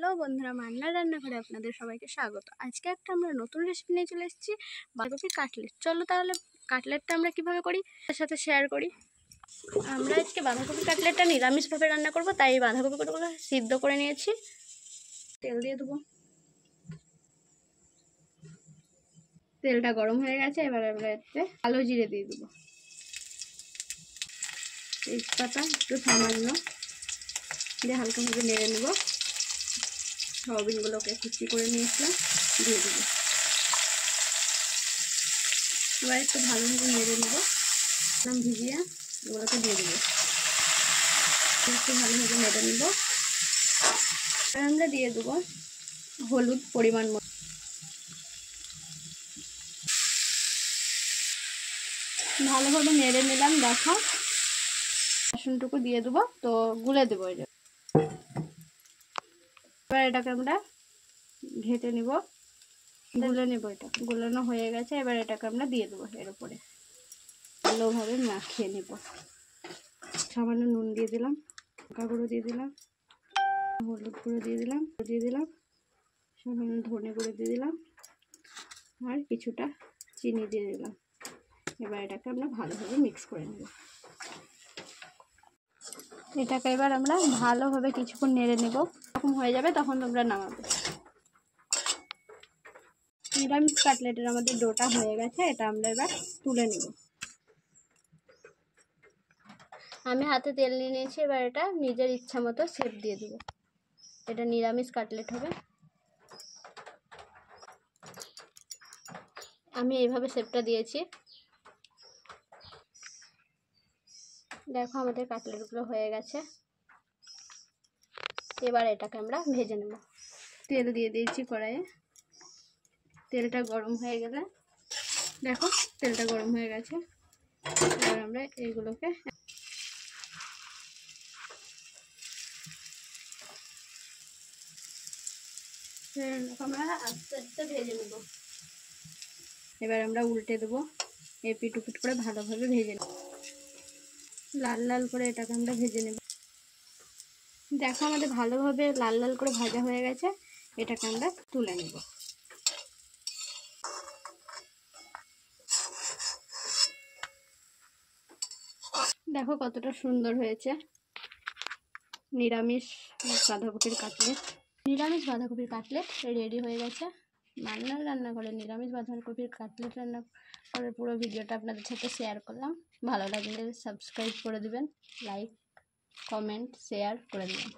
Hello বন্ধুরা, মান্নার রান্নাঘরে আপনাদের সবাইকে স্বাগত। আজকে একটা আমরা নতুন রেসিপি নিয়ে চলে এসেছি, বাঁধাকপির কাটলেট। চলো তাহলে কাটলেটটা আমরা কিভাবে করি তার সাথে শেয়ার করি। আমরা আজকে বাঁধাকপির কাটলেটটা নিরামিষভাবে রান্না করব, তাই বাঁধাকপিগুলো সিদ্ধ করে নিয়েছি। তেল দিয়ে দেবো। তেলটা গরম হয়ে গেছে, এবার আমরা এতে কালো জিরে দিয়ে দেবো, তেজপাতা একটু সামান্য দিয়ে হালকাভাবে নেড়ে নেবো। সয়াবিনগুলোকে কুচি করে নিয়েছিলাম দিয়ে দেবো। এবার একটু ভালোভাবে নেড়ে নেবো, ভিজিয়ে এগুলোকে দিয়ে দেবো। একটু ভালোভাবে নেড়ে নেব। আর আমরা দিয়ে দেবো হলুদ পরিমাণ মতো। ভালোভাবে নেড়ে নিলাম। দেখো রসুনটুকু দিয়ে দেবো, তো গুলে দেবো। এবার এটাকে আমরা ঘেটে নিব, গুলে নেব। এটা গুলানো হয়ে গেছে, এবার এটাকে আমরা দিয়ে দেবো এর উপরে, ভালোভাবে মাখিয়ে নেব। সামান্য নুন দিয়ে দিলাম, লঙ্কা গুঁড়ো দিয়ে দিলাম, হলুদ গুঁড়ো দিয়ে দিলাম, সামান্য ধনে গুঁড়ো দিয়ে দিলাম, আর কিছুটা চিনি দিয়ে দিলাম। এবার এটাকে আমরা ভালোভাবে মিক্স করে নেব। এটাকে এবার আমরা ভালোভাবে কিছুক্ষণ নেড়ে নেব। যখন হয়ে যাবে তখন তোমরা নামাবে। নিরামিষ কাটলেটের আমাদের ডোটা হয়ে গেছে, এটা আমরা এবার তুলে নেব। আমি হাতে তেল নিয়ে নিয়েছি, এবার এটা নিজের ইচ্ছা মতো শেপ দিয়ে দেব। এটা নিরামিষ কাটলেট হবে। আমি এইভাবে শেপটা দিয়েছি। দেখো আমাদের কাটলেটগুলো হয়ে গেছে। এবার এটাকে আমরা ভেজে নেব। তেল দিয়ে দিয়েছি কড়াইয়ে। তেলটা গরম হয়ে গেলে, দেখো তেলটা গরম হয়ে গেছে, এবার আমরা এইগুলোকে আমরা আস্তে আস্তে ভেজে নেব। এবার আমরা উল্টে দেবো, এপিট উপিট করে ভালোভাবে ভেজে নেব। লাল লাল করে এটাকে আমরা ভেজে নেব। দেখো আমাদের ভালোভাবে লাল লাল করে ভাজা হয়ে গেছে, এটাকে আমরা তুলে নেব। দেখো কতটা সুন্দর হয়েছে নিরামিষ বাঁধাকপির কাটলেট। নিরামিষ বাঁধাকপির কাটলেট রেডি হয়ে গেছে। মান্নার রান্না করে নিরামিষ বাঁধাকপির কাটলেট রান্না করার পুরো ভিডিওটা আপনাদের সাথে শেয়ার করলাম। ভালো লাগলে সাবস্ক্রাইব করে দিবেন, লাইক কমেন্ট শেয়ার করে দিবেন।